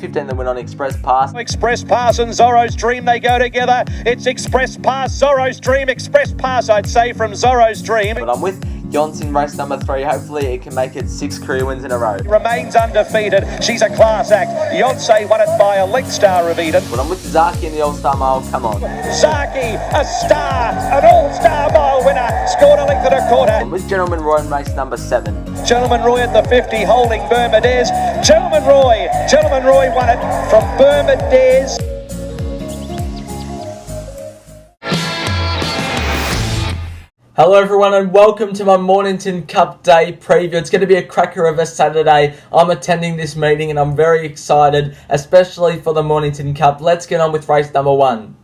15 the win on Express Pass. Express Pass and Zorro's Dream, they go together. It's Express Pass, Zorro's Dream, Express Pass, I'd say, from Zorro's Dream. But I'm with Yonce in race number 3. Hopefully it can make it 6 career wins in a row. Remains undefeated. She's a class act. Yonsei won it by a length, Star of Eden. But I'm with Zaki in the All-Star Mile. Come on. Zaki, a star, an all-star mile winner. Scored a length and a quarter. I'm with Gentleman Roy in race number 7. Gentleman Roy at the 50, holding Bermudez. Gentleman Roy won it from Bermudez. Hello everyone and welcome to my Mornington Cup Day preview. It's going to be a cracker of a Saturday. I'm attending this meeting and I'm very excited, especially for the Mornington Cup. Let's get on with race number 1.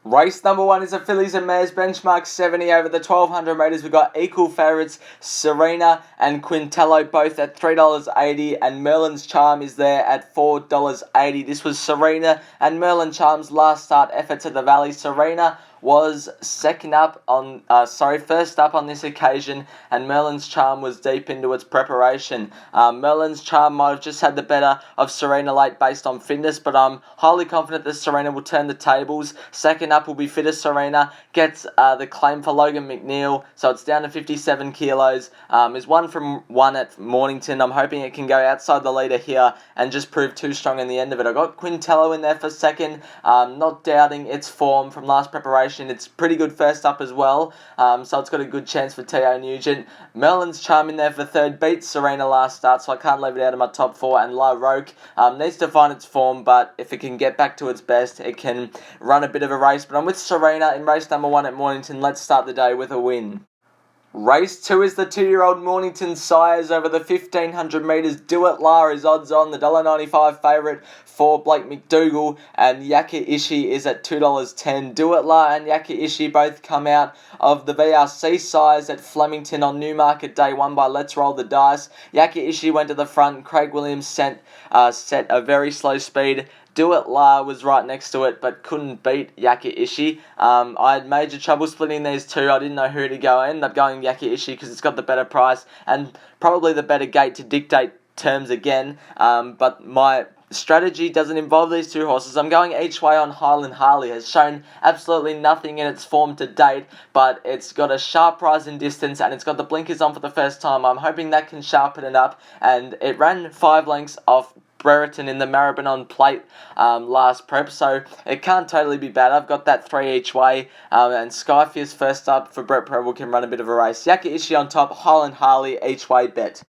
Race number 1 is a fillies and mares benchmark 70 over the 1200 metres. We've got equal favourites Serena and Quintello both at $3.80 and Merlin's Charm is there at $4.80. This was Serena and Merlin Charm's last start efforts at the Valley. Serena was first up on this occasion, and Merlin's Charm was deep into its preparation. Merlin's Charm might have just had the better of Serena late based on fitness, but I'm highly confident that Serena will turn the tables. Second up will be Fitter Serena, gets the claim for Logan McNeil, so it's down to 57 kilos. Is 1 from 1 at Mornington. I'm hoping it can go outside the leader here and just prove too strong in the end of it. I got Quintello in there for second, not doubting its form from last preparation. It's pretty good first up as well, so it's got a good chance for T.O. Nugent. Merlin's Charm in there for third, beats Serena last start, so I can't leave it out of my top 4. And La Roque needs to find its form, but if it can get back to its best, it can run a bit of a race. But I'm with Serena in race number 1 at Mornington. Let's start the day with a win. Race 2 is the 2-year-old Mornington Sires over the 1500 metres. Do It La is odds on, the $1.95 favourite for Blake McDougall, and Yaka Ishi is at $2.10. Do It La and Yaka Ishi both come out of the VRC Sires at Flemington on Newmarket Day 1 by Let's Roll the Dice. Yaka Ishi went to the front, Craig Williams set a very slow speed. Do It La was right next to it, but couldn't beat Yaka Ishi. I had major trouble splitting these two. I didn't know who to go. I ended up going Yaka Ishi because it's got the better price and probably the better gate to dictate terms again. But my strategy doesn't involve these two horses. I'm going each way on Highland Harley. Has shown absolutely nothing in its form to date, but it's got a sharp rise in distance and it's got the blinkers on for the first time. I'm hoping that can sharpen it up, and it ran 5 lengths off Brereton in the Maribyrnong Plate last prep, so it can't totally be bad. I've got that 3 each way, and Skyfierce first up for Brett Preble can run a bit of a race. Yaka Ishi on top, Highland Harley each way bet.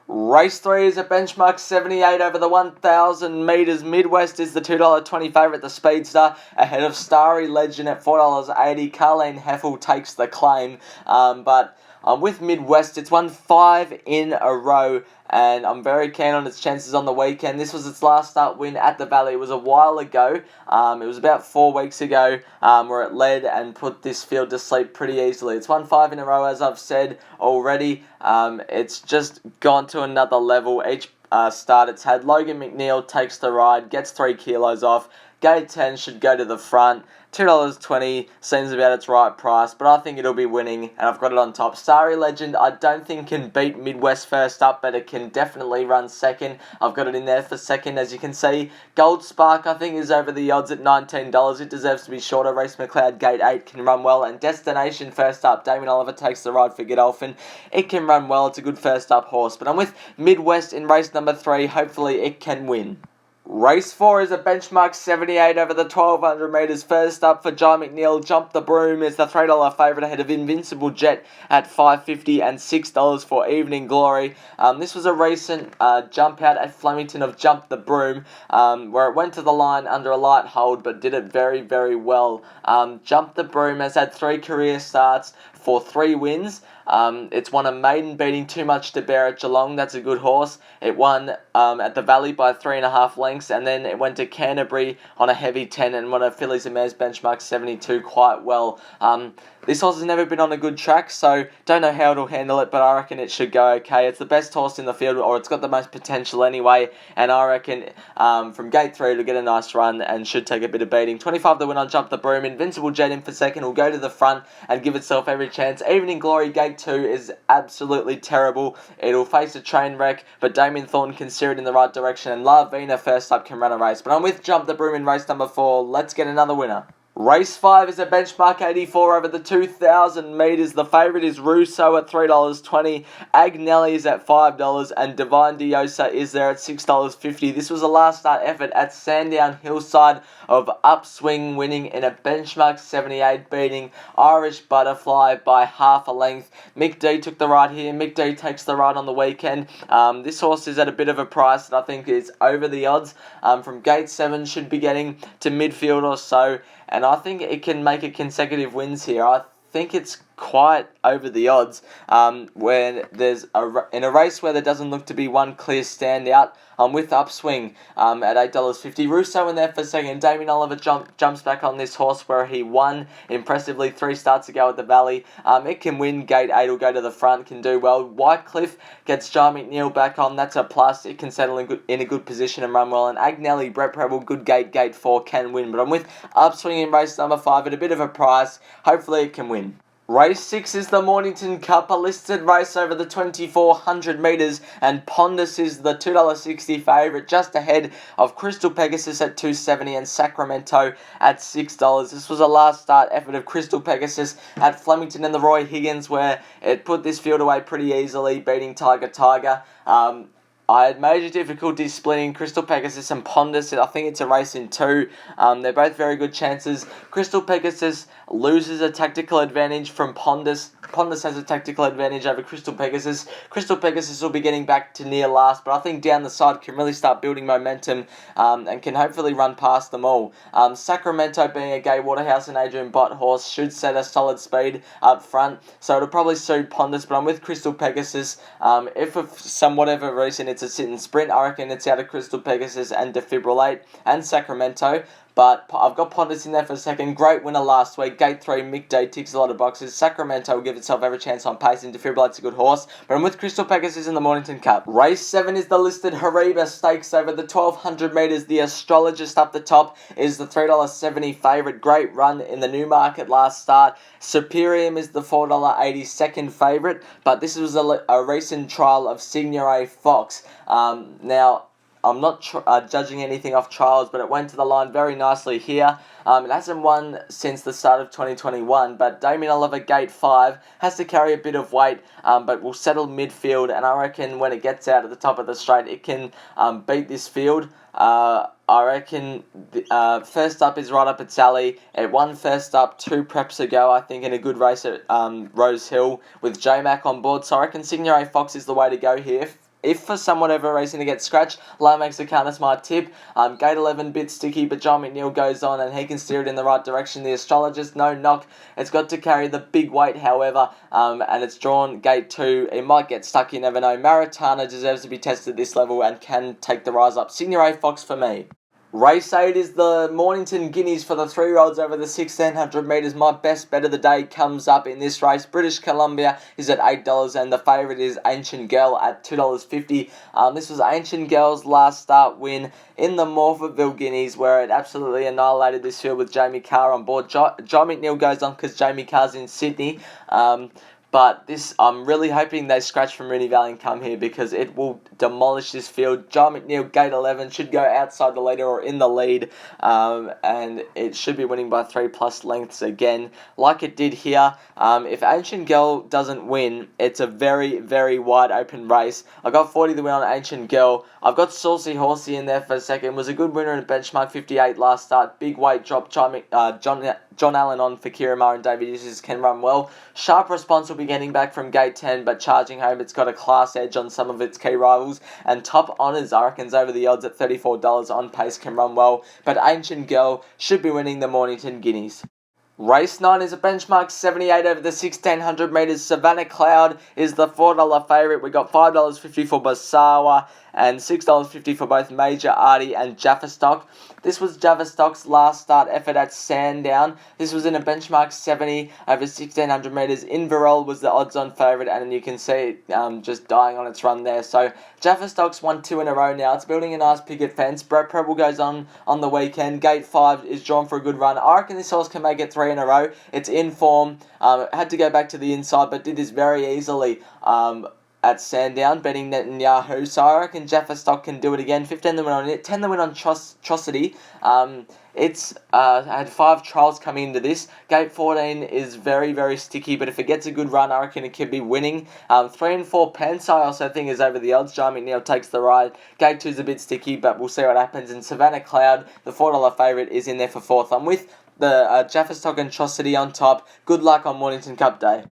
Race 3 is a benchmark 78 over the 1,000 metres. Midwest is the $2.20 favourite, the Speedster, ahead of Starry Legend at $4.80. Carleen Heffel takes the claim, but I'm with Midwest. It's won 5 in a row, and I'm very keen on its chances on the weekend. This was its last start win at the Valley. It was a while ago. It was about 4 weeks ago where it led and put this field to sleep pretty easily. It's won 5 in a row, as I've said already. It's just gone to another level. Each start it's had. Logan McNeil takes the ride, gets 3 kilos off. Gate 10 should go to the front. $2.20 seems about its right price, but I think it'll be winning, and I've got it on top. Starry Legend, I don't think can beat Midwest first up, but it can definitely run second. I've got it in there for second, as you can see. Gold Spark, I think, is over the odds at $19. It deserves to be shorter. Race McLeod, Gate 8 can run well, and Destination first up. Damien Oliver takes the ride for Godolphin. It can run well. It's a good first up horse, but I'm with Midwest in race number 3. Hopefully it can win. Race 4 is a benchmark 78 over the 1,200 metres. First up for Jai McNeil, Jump the Broom is the $3 favourite ahead of Invincible Jet at $5.50 and $6 for Evening Glory. This was a recent jump out at Flemington of Jump the Broom, where it went to the line under a light hold but did it very, very well. Jump the Broom has had 3 career starts for 3 wins. It's won a maiden beating Too Much to Bear at Geelong. That's a good horse. It won at the Valley by 3.5 lengths, and then it went to Canterbury on a heavy 10 and won a fillies and mares benchmark 72 quite well. This horse has never been on a good track, so don't know how it'll handle it, but I reckon it should go okay. It's the best horse in the field, or it's got the most potential anyway, and I reckon from gate 3 it'll get a nice run and should take a bit of beating. 25 the win on Jump the Broom. Invincible Jet in for second will go to the front and give itself every chance. Evening Glory gate 2 is absolutely terrible. It'll face a train wreck, but Damien Thornton can steer it in the right direction, and La Vina first up can run a race. But I'm with Jump the Broom in race number 4. Let's get another winner. Race 5 is a benchmark 84 over the 2,000 metres. The favourite is Russo at $3.20. Agnelli is at $5. And Divine Diosa is there at $6.50. This was a last start effort at Sandown Hillside of Upswing, winning in a benchmark 78, beating Irish Butterfly by half a length. Mick D took the ride here. Mick D takes the ride on the weekend. This horse is at a bit of a price that I think is over the odds. From gate 7 should be getting to midfield or so. And I think it can make a consecutive wins here. I think it's quite over the odds when there's in a race where there doesn't look to be one clear standout. With Upswing at $8.50. Russo in there for second. Damien Oliver jumps back on this horse where he won impressively 3 starts ago at the Valley. It can win. Gate 8 will go to the front, can do well. Whitecliff gets Jar McNeil back on. That's a plus. It can settle in a good position and run well. And Agnelli, Brett Preble, good gate 4 can win. But I'm with Upswing in race number 5 at a bit of a price. Hopefully it can win. Race 6 is the Mornington Cup, a listed race over the 2,400 metres, and Pondus is the $2.60 favourite, just ahead of Crystal Pegasus at $2.70 and Sacramento at $6. This was a last start effort of Crystal Pegasus at Flemington and the Roy Higgins, where it put this field away pretty easily, beating Tiger. I had major difficulty splitting Crystal Pegasus and Pondus. I think it's a race in 2. They're both very good chances. Crystal Pegasus loses a tactical advantage from Pondus. Pondus has a tactical advantage over Crystal Pegasus. Crystal Pegasus will be getting back to near last, but I think down the side can really start building momentum and can hopefully run past them all. Sacramento, being a Gay Waterhouse and Adrian Bott horse, should set a solid speed up front, so it'll probably suit Pondus, but I'm with Crystal Pegasus. If for some whatever reason it's a sit and sprint, I reckon it's out of Crystal Pegasus and Defibrillate and Sacramento. But I've got Pondus in there for a second. Great winner last week. Gate 3, Mick Day ticks a lot of boxes. Sacramento will give itself every chance on pace, and Defibrillate's a good horse. But I'm with Crystal Pegasus in the Mornington Cup. Race 7 is the listed Hariba Stakes over the 1,200 metres. The Astrologist up the top is the $3.70 favourite. Great run in the Newmarket last start. Superium is the $4.80 second favourite. But this was a recent trial of Signore Fox. Now, I'm not judging anything off trials, but it went to the line very nicely here. It hasn't won since the start of 2021, but Damien Oliver, gate 5, has to carry a bit of weight, but will settle midfield, and I reckon when it gets out at the top of the straight, it can beat this field. I reckon first up is right up its alley. It won first up 2 preps ago, I think, in a good race at Rose Hill with J-Mac on board, so I reckon Signore Fox is the way to go here. If for some whatever reason it gets scratched, Lomax Accountus my tip. Gate 11 bit sticky, but John McNeil goes on and he can steer it in the right direction. The Astrologist, no knock. It's got to carry the big weight, however, and it's drawn gate 2. It might get stuck, you never know. Maritana deserves to be tested at this level and can take the rise up. Signore Fox for me. Race 8 is the Mornington Guineas for the 3-year-olds over the 1,600 metres. My best bet of the day comes up in this race. British Columbia is at $8 and the favourite is Ancient Girl at $2.50. This was Ancient Girl's last start win in the Morphettville Guineas, where it absolutely annihilated this field with Jamie Carr on board. John McNeil goes on because Jamie Carr's in Sydney. But this, I'm really hoping they scratch from Moonee Valley and come here because it will demolish this field. John McNeil, gate 11, should go outside the leader or in the lead. And it should be winning by 3+ lengths again, like it did here. If Ancient Girl doesn't win, it's a very, very wide open race. I got 40 to win on Ancient Girl. I've got Saucy Horsey in there for a second. Was a good winner in benchmark 58 last start. Big weight drop. John Allen on for Kiramar and David Uses can run well. Sharp Response will be getting back from gate 10, but charging home, it's got a class edge on some of its key rivals. And Top Honours, I reckon's over the odds at $34 on pace, can run well. But Ancient Girl should be winning the Mornington Guineas. Race 9 is a benchmark 78 over the 1,600 metres. Savannah Cloud is the $4 favourite. We got $5.50 for Basawa and $6.50 for both Major Artie and Jaffa-Stock. This was Jaffa-Stock's last start effort at Sandown. This was in a benchmark 70 over 1600 metres. Inverell was the odds-on favourite, and you can see it just dying on its run there. So Jaffa-Stock's won 2 in a row now. It's building a nice picket fence. Brett Preble goes on the weekend. Gate 5 is drawn for a good run. I reckon this horse can make it 3 in a row. It's in form. Had to go back to the inside, but did this very easily at Sandown, betting Netanyahu. So I reckon Jaffa-Stock can do it again. 15 the win on it, 10 the win on Trocity. It's had 5 trials coming into this. Gate 14 is very, very sticky, but if it gets a good run, I reckon it could be winning. 3 and 4 Pence, I also think, is over the odds. John McNeil takes the ride. Gate 2 is a bit sticky, but we'll see what happens. And Savannah Cloud, the $4 favourite, is in there for 4th. I'm with the Jaffa-Stock and Trocity on top. Good luck on Mornington Cup Day.